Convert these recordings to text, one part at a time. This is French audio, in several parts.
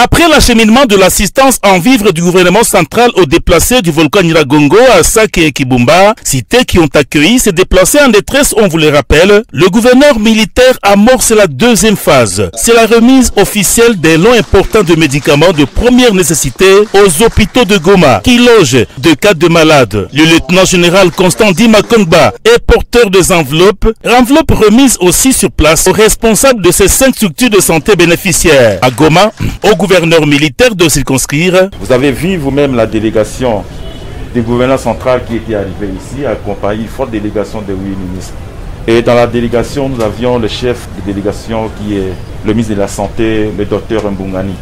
Après l'acheminement de l'assistance en vivres du gouvernement central aux déplacés du volcan Nyiragongo à Sake et Kibumba, cités qui ont accueilli ces déplacés en détresse, on vous le rappelle, le gouverneur militaire amorce la deuxième phase. C'est la remise officielle des lots importants de médicaments de première nécessité aux hôpitaux de Goma, qui logent de cas de malades. Le lieutenant général Constant Dimakongba est porteur des enveloppes remises aussi sur place aux responsables de ces 5 structures de santé bénéficiaires. À Goma, au gouverneur militaire de circonscrire. Vous avez vu vous-même la délégation du gouverneur central qui était arrivée ici, accompagnée d'une forte délégation de 8 ministres. Et dans la délégation, nous avions le chef de délégation qui est le ministre de la Santé, le docteur Mbungani.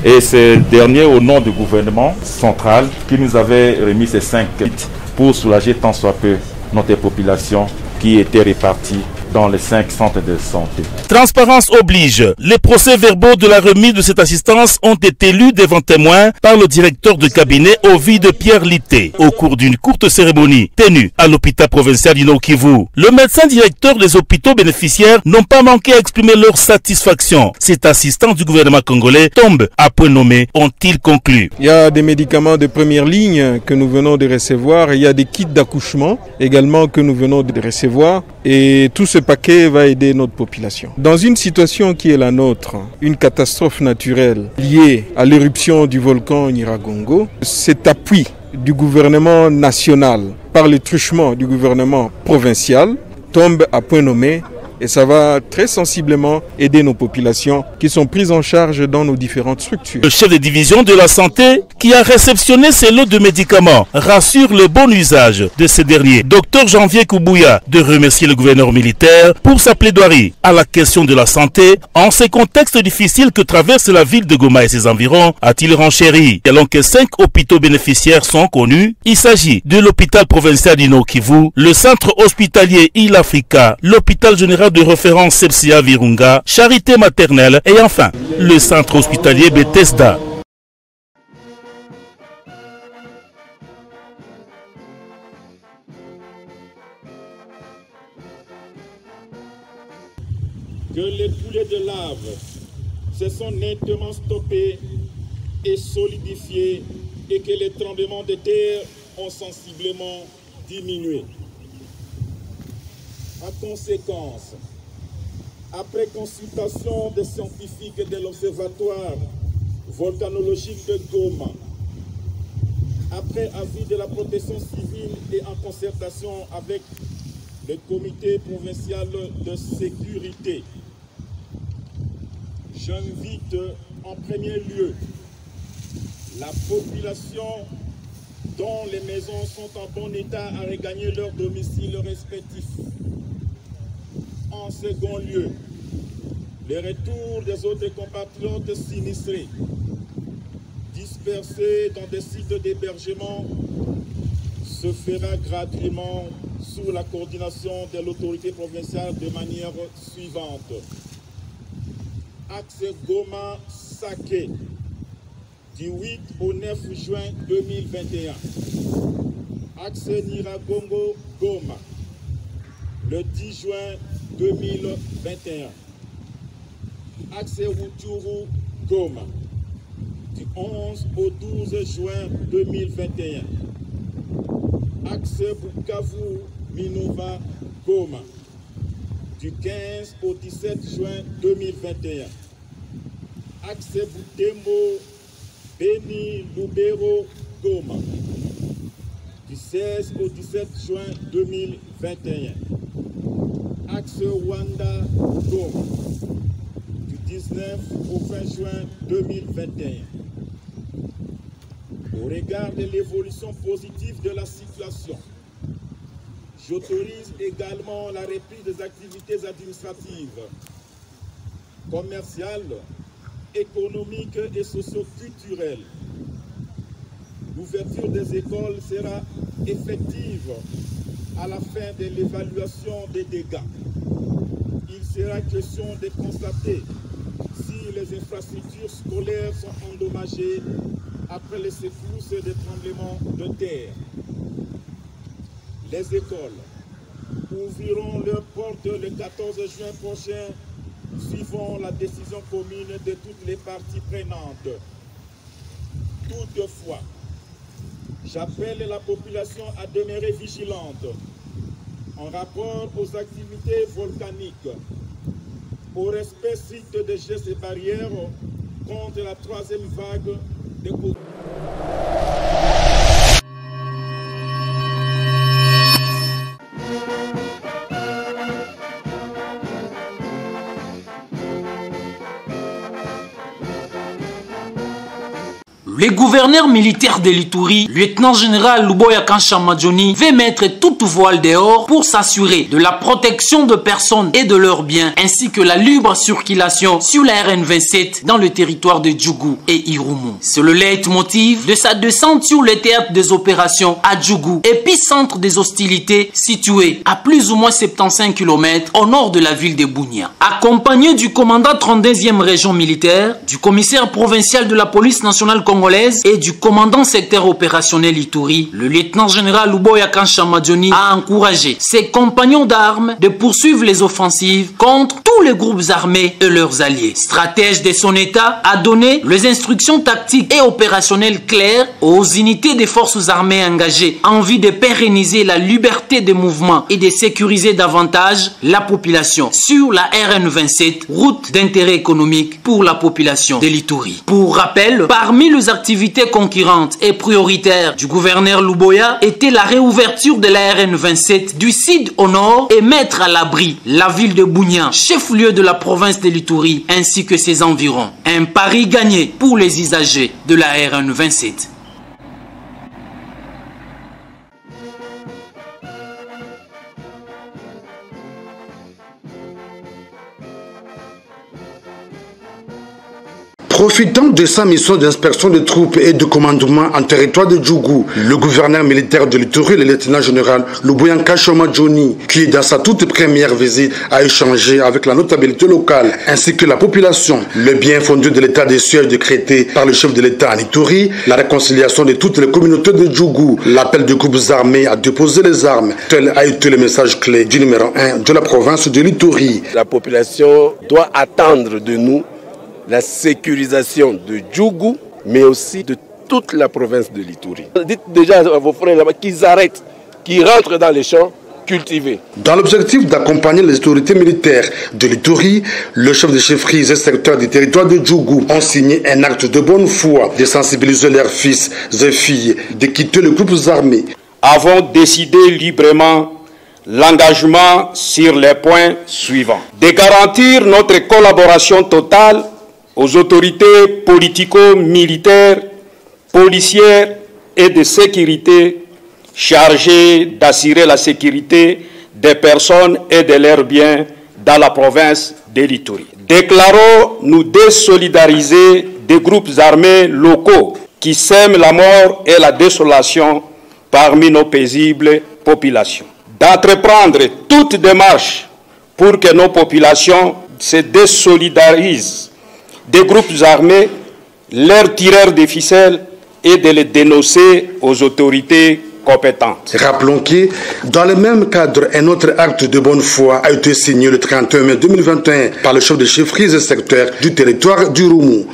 Et c'est le dernier au nom du gouvernement central qui nous avait remis ces 5 kits pour soulager tant soit peu notre population qui était répartie dans les 5 centres de santé. Transparence oblige. Les procès-verbaux de la remise de cette assistance ont été lus devant témoins par le directeur de cabinet Ovid Pierre Litté au cours d'une courte cérémonie tenue à l'hôpital provincial du Nord-Kivu. Le médecin directeur des hôpitaux bénéficiaires n'ont pas manqué à exprimer leur satisfaction. Cette assistance du gouvernement congolais tombe à point nommé, ont-ils conclu. Il y a des médicaments de première ligne que nous venons de recevoir. Il y a des kits d'accouchement également que nous venons de recevoir. Et tout ce paquet va aider notre population. Dans une situation qui est la nôtre, une catastrophe naturelle liée à l'éruption du volcan Nyiragongo, cet appui du gouvernement national par le truchement du gouvernement provincial tombe à point nommé. Et ça va très sensiblement aider nos populations qui sont prises en charge dans nos différentes structures. Le chef de division de la santé qui a réceptionné ces lots de médicaments rassure le bon usage de ces derniers. Dr Janvier Koubouya de remercier le gouverneur militaire pour sa plaidoirie à la question de la santé en ces contextes difficiles que traverse la ville de Goma et ses environs, a-t-il renchéri. Alors que 5 hôpitaux bénéficiaires sont connus, il s'agit de l'hôpital provincial du Nord-Kivu, le centre hospitalier Il Africa, l'hôpital général de référence Sepsia Virunga, Charité maternelle et enfin le centre hospitalier Bethesda. Que les coulées de lave se sont nettement stoppées et solidifiées et que les tremblements de terre ont sensiblement diminué. En conséquence, après consultation des scientifiques de l'Observatoire volcanologique de Goma, après avis de la protection civile et en concertation avec le comité provincial de sécurité, j'invite en premier lieu la population dont les maisons sont en bon état à regagner leur domicile respectif. En second lieu, le retour des autres compatriotes sinistrés, dispersés dans des sites d'hébergement, se fera gratuitement sous la coordination de l'autorité provinciale de manière suivante. Axe Goma-Sake, du 8 au 9 juin 2021. Axe Nyiragongo-Goma, le 10 juin 2021. Axe Rutshuru-Goma, du 11 au 12 juin 2021. Axe Bukavu-Minova-Goma, du 15 au 17 juin 2021. Axe Butembo-Beni-Lubero-Goma, du 16 au 17 juin 2021. Axe Rwanda-Goma, du 19 au 20 juin 2021. Au regard de l'évolution positive de la situation, j'autorise également la reprise des activités administratives, commerciales, économiques et socio-culturelles. L'ouverture des écoles sera effective à la fin de l'évaluation des dégâts. Il sera question de constater si les infrastructures scolaires sont endommagées après les secousses des tremblements de terre. Les écoles ouvriront leurs portes le 14 juin prochain suivant la décision commune de toutes les parties prenantes. Toutefois, j'appelle la population à demeurer vigilante en rapport aux activités volcaniques, au respect strict des gestes et barrières contre la troisième vague de Covid. Le gouverneur militaire de l'Ituri, lieutenant-général Luboya Kanshamadjoni, veut mettre toute voile dehors pour s'assurer de la protection de personnes et de leurs biens, ainsi que la libre circulation sur la RN27 dans le territoire de Djougou et Irumu. C'est le leitmotiv de sa descente sur le théâtre des opérations à Djougou, épicentre des hostilités situé à plus ou moins 75 km au nord de la ville de Bunia. Accompagné du commandant 32e région militaire, du commissaire provincial de la police nationale congolaise et du commandant secteur opérationnel Ituri, le lieutenant-général Luboya Kanshamadjoni a encouragé ses compagnons d'armes de poursuivre les offensives contre tous les groupes armés et leurs alliés. Stratège de son état a donné les instructions tactiques et opérationnelles claires aux unités des forces armées engagées en vue de pérenniser la liberté de mouvement et de sécuriser davantage la population sur la RN27, route d'intérêt économique pour la population de l'Ituri. Pour rappel, parmi les activités concurrentes et prioritaires du gouverneur Luboya était la réouverture de la RN27 du sud au nord et mettre à l'abri la ville de Bunia, chef-lieu de la province de l'Ituri, ainsi que ses environs. Un pari gagné pour les usagers de la RN27. Profitant de sa mission d'inspection de troupes et de commandement en territoire de Djougou, le gouverneur militaire de l'Ituri, le lieutenant-général Luboya Kanshamadjoni, qui dans sa toute première visite a échangé avec la notabilité locale ainsi que la population, le bien fondé de l'état de siège décrété par le chef de l'État en Ituri, la réconciliation de toutes les communautés de Djougou, l'appel de groupes armés à déposer les armes, tel a été le message clé du numéro 1 de la province de l'Ituri. La population doit attendre de nous la sécurisation de Djougou, mais aussi de toute la province de l'Ituri. Dites déjà à vos frères là-bas qu'ils arrêtent, qu'ils rentrent dans les champs cultivés. Dans l'objectif d'accompagner les autorités militaires de l'Ituri, le chef de chefferie et secteur du territoire de Djougou ont signé un acte de bonne foi de sensibiliser leurs fils et filles de quitter les groupes armés. Avons décidé librement l'engagement sur les points suivants. De garantir notre collaboration totale aux autorités politico-militaires, policières et de sécurité chargées d'assurer la sécurité des personnes et de leurs biens dans la province de l'Ituri. Déclarons nous désolidariser des groupes armés locaux qui sèment la mort et la désolation parmi nos paisibles populations. D'entreprendre toute démarche pour que nos populations se désolidarisent des groupes armés, leurs tireurs de ficelles et de les dénoncer aux autorités compétentes. Rappelons que, dans le même cadre, un autre acte de bonne foi a été signé le 31 mai 2021 par le chef de chefferie et secteur du territoire du Roumou.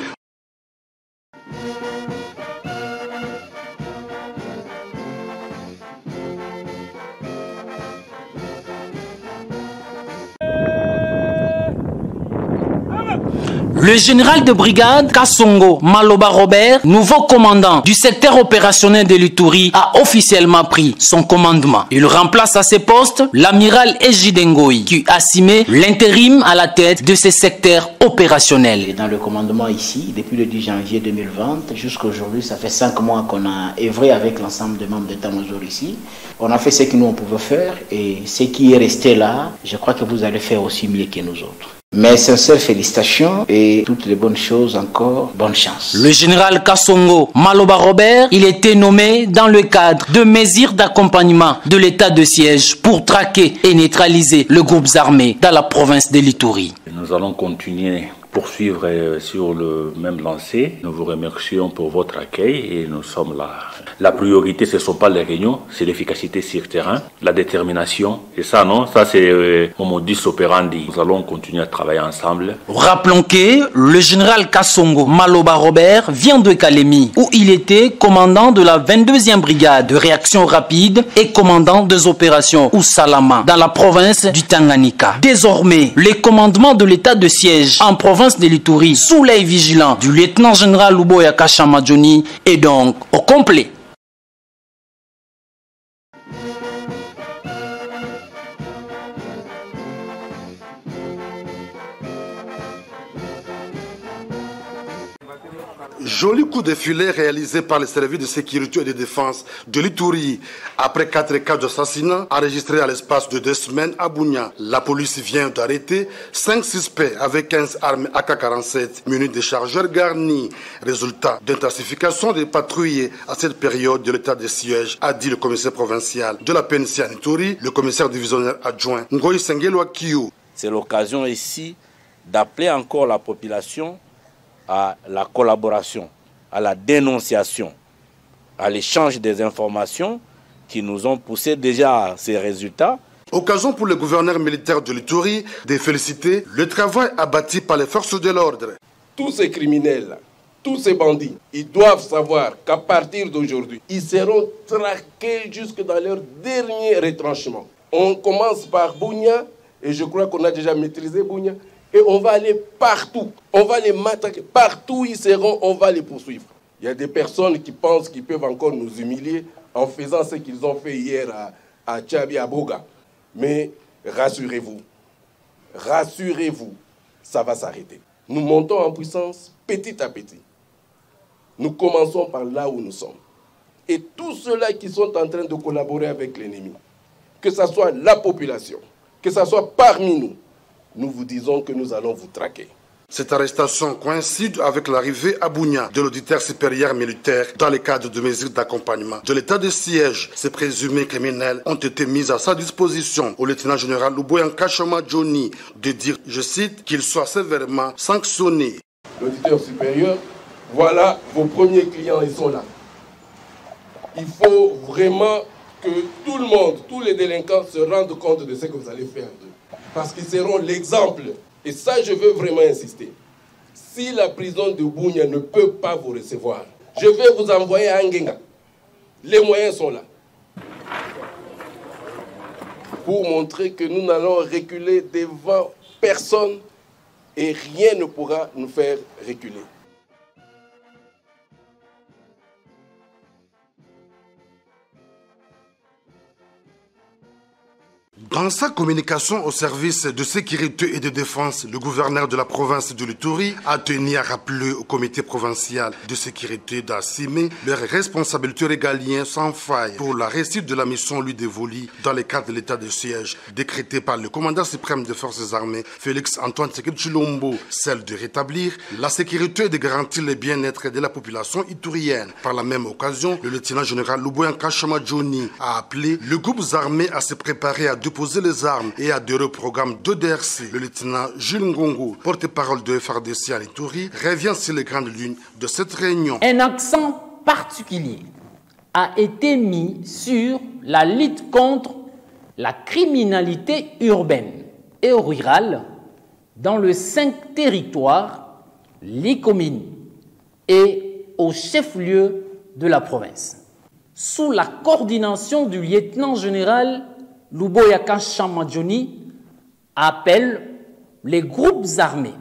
Le général de brigade Kassongo Maloba Robert, nouveau commandant du secteur opérationnel de l'Ituri, a officiellement pris son commandement. Il remplace à ce poste l'amiral Ejidengoï, qui a assumé l'intérim à la tête de ce secteur opérationnel. Et dans le commandement ici, depuis le 10 janvier 2020 jusqu'à aujourd'hui, ça fait 5 mois qu'on a œuvré avec l'ensemble des membres d'état-major ici. On a fait ce que nous on pouvait faire et ce qui est resté là, je crois que vous allez faire aussi mieux que nous autres. Mes sincères félicitations et toutes les bonnes choses encore, bonne chance. Le général Kassongo Maloba Robert, il était nommé dans le cadre de mesures d'accompagnement de l'état de siège pour traquer et neutraliser les groupes armés dans la province de l'Ituri. Nous allons continuer poursuivre sur le même lancé. Nous vous remercions pour votre accueil et nous sommes là. La priorité, ce ne sont pas les réunions, c'est l'efficacité sur terrain, la détermination. Et ça, non, ça c'est mon modus operandi. Nous allons continuer à travailler ensemble. Rappelons que le général Kassongo Maloba Robert vient de Kalemi, où il était commandant de la 22e brigade de réaction rapide et commandant des opérations Usalama dans la province du Tanganyika. Désormais, les commandements de l'état de siège en province de l'Ituri sous l'œil vigilant du lieutenant-général Luboya Kashamadjoni est donc au complet. Joli coup de filet réalisé par les services de sécurité et de défense de l'Ituri. Après 4 cas d'assassinat enregistrés à l'espace de 2 semaines à Bunia, la police vient d'arrêter 5 suspects avec 15 armes AK-47 munis de chargeurs garnis. Résultat d'intensification des patrouilles à cette période de l'état de siège, a dit le commissaire provincial de la PNC à Ituri, le commissaire divisionnaire adjoint Ngoyi Sengelo Akiyo. C'est l'occasion ici d'appeler encore la population à la collaboration, à la dénonciation, à l'échange des informations qui nous ont poussé déjà à ces résultats. Occasion pour le gouverneur militaire de l'Ituri de féliciter le travail abattu par les forces de l'ordre. Tous ces criminels, tous ces bandits, ils doivent savoir qu'à partir d'aujourd'hui, ils seront traqués jusque dans leur dernier retranchement. On commence par Bunia, et je crois qu'on a déjà maîtrisé Bunia. Et on va aller partout. On va les matraquer. Partout où ils seront, on va les poursuivre. Il y a des personnes qui pensent qu'ils peuvent encore nous humilier en faisant ce qu'ils ont fait hier à Tchabi, à Boga. Mais rassurez-vous, ça va s'arrêter. Nous montons en puissance petit à petit. Nous commençons par là où nous sommes. Et tous ceux-là qui sont en train de collaborer avec l'ennemi, que ce soit la population, que ce soit parmi nous, nous vous disons que nous allons vous traquer. Cette arrestation coïncide avec l'arrivée à Bunia de l'auditeur supérieur militaire dans le cadre de mesures d'accompagnement de l'état de siège. Ces présumés criminels ont été mis à sa disposition au lieutenant-général Luboya Kashamadjoni de dire, je cite, qu'il soit sévèrement sanctionné. L'auditeur supérieur, voilà vos premiers clients, ils sont là. Il faut vraiment que tout le monde, tous les délinquants se rendent compte de ce que vous allez faire d'eux. Parce qu'ils seront l'exemple. Et ça, je veux vraiment insister. Si la prison de Bunia ne peut pas vous recevoir, je vais vous envoyer à Ngenga. Les moyens sont là. Pour montrer que nous n'allons reculer devant personne et rien ne pourra nous faire reculer. Dans sa communication au service de sécurité et de défense, le gouverneur de la province de l'Ituri a tenu à rappeler au comité provincial de sécurité d'assumer leurs responsabilités régaliennes sans faille pour la réussite de la mission lui dévolue dans le cadre de l'état de siège décrété par le commandant suprême des forces armées, Félix Antoine Tshisekedi Tshilombo, celle de rétablir la sécurité et de garantir le bien-être de la population iturienne. Par la même occasion, le lieutenant-général Luboya Kashamadjoni a appelé le groupe armé à se préparer à déposer les armes et adhérer au programme d'EDRC. Le lieutenant Jules Ngongo, porte-parole de FRDC à l'Ituri, revient sur les grandes lignes de cette réunion. Un accent particulier a été mis sur la lutte contre la criminalité urbaine et rurale dans les 5 territoires, les communes et au chef-lieu de la province. Sous la coordination du lieutenant-général Luboya Kashamadjoni, appelle les groupes armés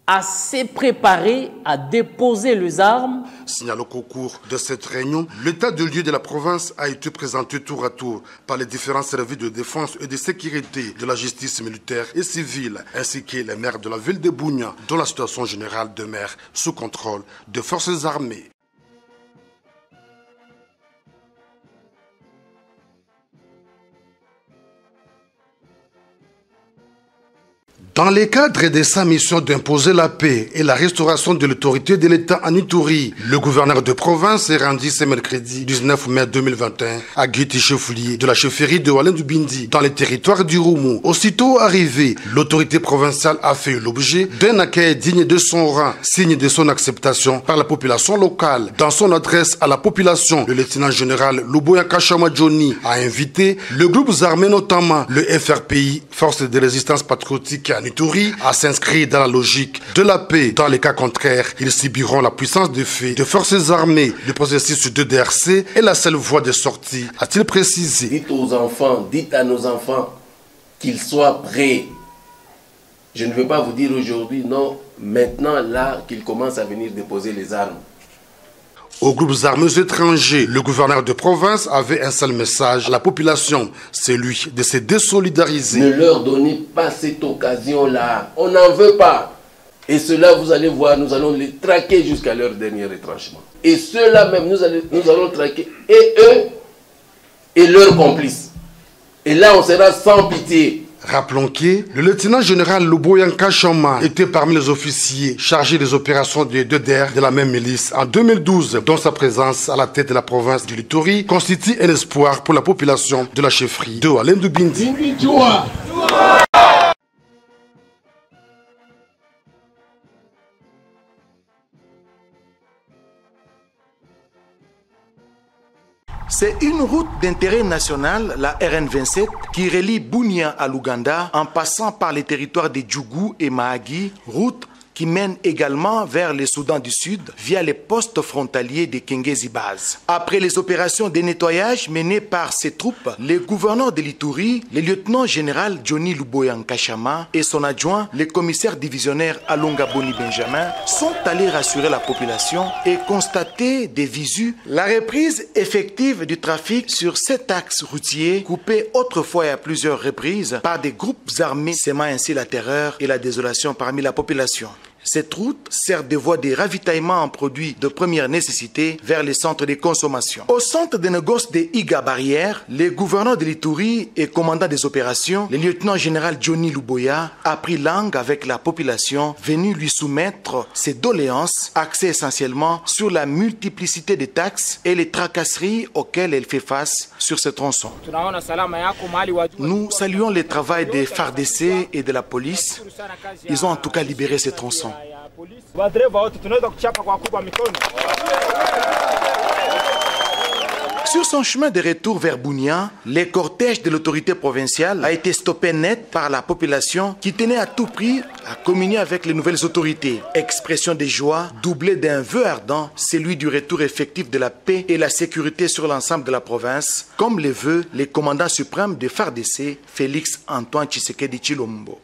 à se préparer à déposer les armes. Signalons qu'au cours de cette réunion, l'état de lieu de la province a été présenté tour à tour par les différents services de défense et de sécurité de la justice militaire et civile, ainsi que les maires de la ville de Bunia, dont la situation générale demeure sous contrôle des forces armées. Dans le cadre de sa mission d'imposer la paix et la restauration de l'autorité de l'État en Ituri, le gouverneur de province est rendu ce mercredi 19 mai 2021 à Guiti-Chefoulier de la chefferie de Walendu-Bindi dans le territoire du Roumou. Aussitôt arrivé, l'autorité provinciale a fait l'objet d'un accueil digne de son rang, signe de son acceptation par la population locale. Dans son adresse à la population, le lieutenant-général Luboya Kashama Johnny a invité le groupe armé, notamment le FRPI, Force de résistance patriotique en Ituri, à s'inscrire dans la logique de la paix. Dans les cas contraires, ils subiront la puissance de fait des forces armées. Le processus de DRC est la seule voie de sortie, a-t-il précisé. Dites aux enfants, dites à nos enfants qu'ils soient prêts. Je ne veux pas vous dire aujourd'hui, non, maintenant là qu'ils commencent à venir déposer les armes. Aux groupes armés étrangers, le gouverneur de province avait un seul message à la population, celui de se désolidariser. Ne leur donnez pas cette occasion-là, on n'en veut pas. Et ceux-là, vous allez voir, nous allons les traquer jusqu'à leur dernier retranchement. Et ceux-là même, nous allons traquer, et eux, et leurs complices. Et là, on sera sans pitié. Rappelons que le lieutenant-général Luboya Kashama était parmi les officiers chargés des opérations de DER de la même milice en 2012, dont sa présence à la tête de la province du Ituri constitue un espoir pour la population de la chefferie de Walendu-Bindi. C'est une route d'intérêt national, la RN27, qui relie Bunia à l'Ouganda en passant par les territoires de Djougou et Mahagi, route qui mène également vers le Soudan du Sud via les postes frontaliers de Kengezi Base. Après les opérations de nettoyage menées par ces troupes, le gouverneur de l'Ituri, le lieutenant-général Johnny Luboya Kashama et son adjoint, le commissaire divisionnaire Alonga Boni Benjamin, sont allés rassurer la population et constater des visu la reprise effective du trafic sur cet axe routier coupé autrefois à plusieurs reprises par des groupes armés, sémant ainsi la terreur et la désolation parmi la population. Cette route sert de voie de ravitaillement en produits de première nécessité vers les centres de consommation. Au centre de négoce de Iga Barrière, le gouverneur de l'Ituri et commandant des opérations, le lieutenant-général Johnny Luboya, a pris langue avec la population venue lui soumettre ses doléances axées essentiellement sur la multiplicité des taxes et les tracasseries auxquelles elle fait face sur ce tronçon. Nous saluons le travail des FARDC et de la police. Ils ont en tout cas libéré ce tronçon. Sur son chemin de retour vers Bunia, le cortège de l'autorité provinciale a été stoppé net par la population qui tenait à tout prix à communier avec les nouvelles autorités. Expression de joie doublée d'un vœu ardent, celui du retour effectif de la paix et la sécurité sur l'ensemble de la province, comme le veut le commandant suprême de FARDC, Félix Antoine Tshisekedi Tshilombo.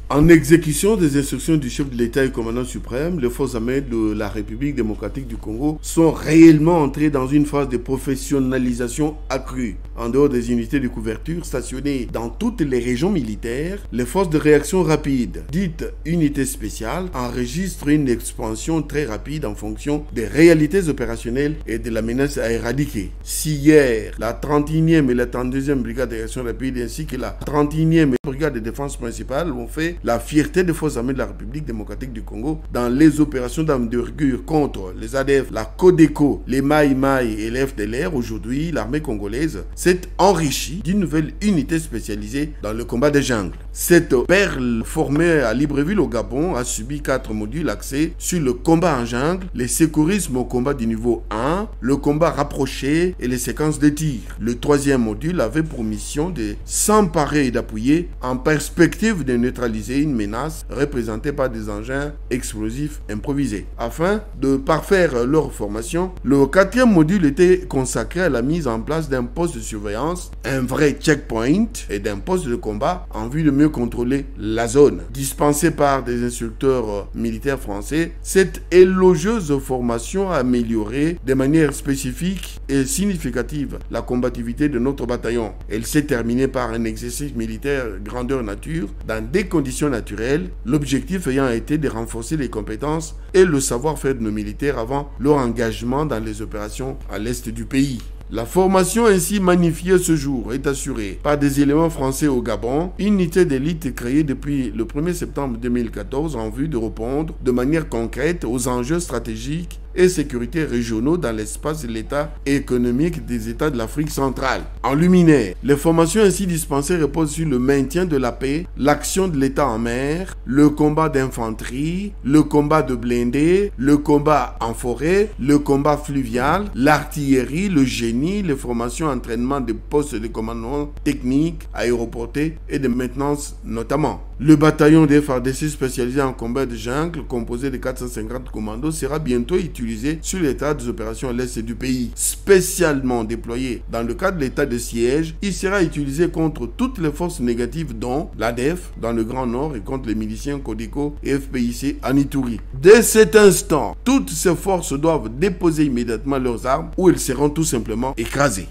En exécution des instructions du chef de l'État et commandant suprême, les forces armées de la République démocratique du Congo sont réellement entrées dans une phase de professionnalisation accrue. En dehors des unités de couverture stationnées dans toutes les régions militaires, les forces de réaction rapide, dites unités spéciales, enregistrent une expansion très rapide en fonction des réalités opérationnelles et de la menace à éradiquer. Si hier, la 31e et la 32e brigade de réaction rapide ainsi que la 31e brigade de défense principale ont fait la fierté des forces armées de la République démocratique du Congo dans les opérations d'envergure contre les ADF, la Codeco, les Maï Maï et les FDLR, aujourd'hui l'armée congolaise s'est enrichie d'une nouvelle unité spécialisée dans le combat des jungles. Cette perle formée à Libreville au Gabon a subi 4 modules axés sur le combat en jungle, les secourismes au combat du niveau 1, le combat rapproché et les séquences de tir. Le 3e module avait pour mission de s'emparer et d'appuyer en perspective de neutraliser une menace représentée par des engins explosifs improvisés. Afin de parfaire leur formation, le 4e module était consacré à la mise en place d'un poste de surveillance, un vrai checkpoint et d'un poste de combat en vue de mieux mieux contrôler la zone. Dispensée par des instructeurs militaires français, cette élogieuse formation a amélioré de manière spécifique et significative la combativité de notre bataillon. Elle s'est terminée par un exercice militaire grandeur nature dans des conditions naturelles, l'objectif ayant été de renforcer les compétences et le savoir-faire de nos militaires avant leur engagement dans les opérations à l'est du pays. La formation ainsi magnifiée ce jour est assurée par des éléments français au Gabon, unité d'élite créée depuis le 1er septembre 2014 en vue de répondre de manière concrète aux enjeux stratégiques et sécurité régionaux dans l'espace de l'État économique des États de l'Afrique centrale. En luminaire, les formations ainsi dispensées reposent sur le maintien de la paix, l'action de l'État en mer, le combat d'infanterie, le combat de blindés, le combat en forêt, le combat fluvial, l'artillerie, le génie, les formations entraînement des postes de commandement technique, aéroportés et de maintenance notamment. Le bataillon des FARDC spécialisé en combat de jungle, composé de 450 commandos, sera bientôt utilisé sur l'état des opérations à l'est du pays. Spécialement déployé dans le cadre de l'état de siège, il sera utilisé contre toutes les forces négatives dont l'ADF dans le Grand Nord et contre les miliciens Codeco et FPIC en Ituri. Dès cet instant, toutes ces forces doivent déposer immédiatement leurs armes ou elles seront tout simplement écrasées.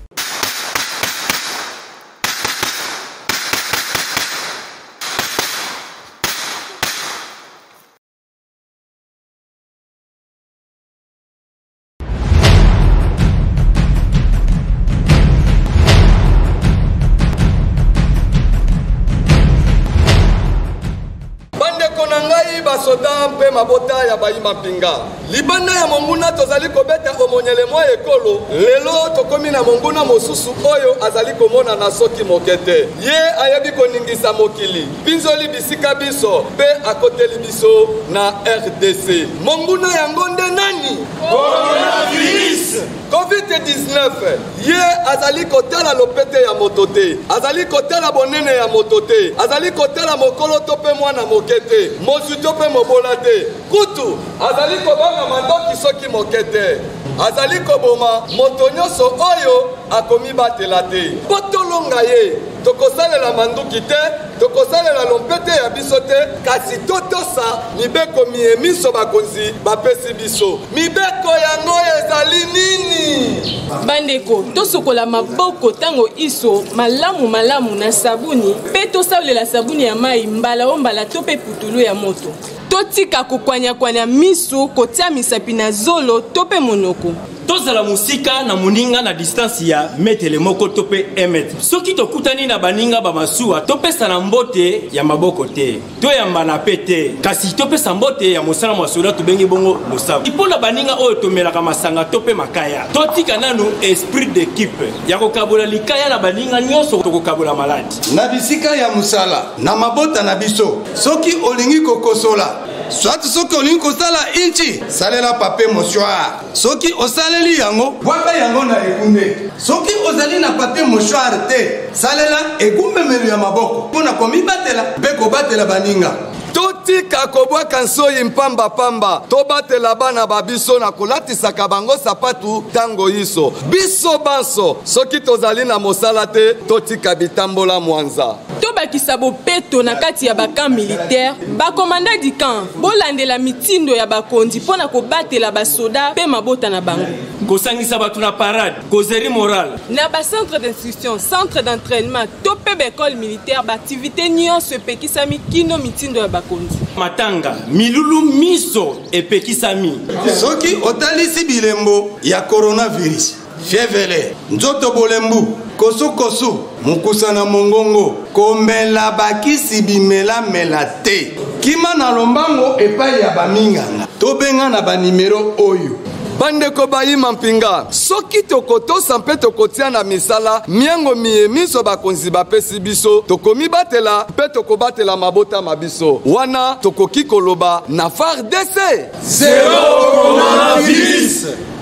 basoda mpe mabota ya bayima pinga libanda ya monguna tozali kobeta omonyele mwa ekolo lelo tokomi na monguna mosusu oyo azali komona na soki mokete ye ayebi koningisa mokili pinzoli bisika biso mpe akoteli biso na RDC monguna yango nde nani coronavirus COVID-19 ye azali kotala lopete ya moto te azali kotala bonene ya moto te azali kotala mokolo to mpe mwana mokete mosu to mpe mobola te kutu azali kobanga mandoki soki mokete azali koboma moto nyonso oyo akomi batela te po tolonga ye tokosalela manduki te tokosalela lompete ya biso te kasi totosa mibeko miemiso bakonzi bapesi biso mibeko yango ezali nini bandeko tosokola maboko tango iso malamu na sabuni pe tosalela sabuni ya mai mbala o mbala to pe putulu ya moto totika kokwanya miso kotia misapi na zolo to pe monoko tozala musika na muninga na distance ya metele moko to pe 1 metre soki tokutani na baninga bamasuwa topesa na mbote ya maboko te toyamba na pete kasi topesa mbote ya mosala mwasola tobengi bongo losabu ipona baninga oyo tomelaka masanga to pe makaya totika nanu esprit d'équipe ya kokabola likaya na baninga nyonso tokokabola maladi na bisika ya musala na mabota na biso soki olingi kokosola soit soki olingi kosala inchi salela papier mouchoir soki osaleli yango bwaka yango na ekunde soki ozali na papier mouchoir te salela egumbemelo ya maboko mpona komibatela mpe kobatela baninga totika kobwaka nsoyi mpamba tobatela bana babiso na kolatisaka bango sapatu tango iso biso banso soki tozali na mosala te totika bitambola mwanza tobakisa bopeto na kati ya bakamp militaire bakomanda di camp bolandela mitindo ya bakonzi mpona kobatela basoda mpe mabota na bango kosangisa bato na parade kozeri morale na bacentre d'instruction centre d'entraînement to mpe baekole militaire baaktivité nyonso epekisami kino mitindo ya bakonzi matanga milulu miso epekisami soki otalisi bilembo ya coronavirus fievele nzoto bolembu kosu mukusa na mongongo komela bakisi bimela te kima na lombango epai ya baminganga tobenga na banimero oyo bandeko bayima mpinga soki tokotosa mpe tokotia na misala miengo miemiso bakonzi bapesi biso tokomibatela mpe tokobatela mabota mabiso wana tokoki koloba na FARDC zero coronavirus.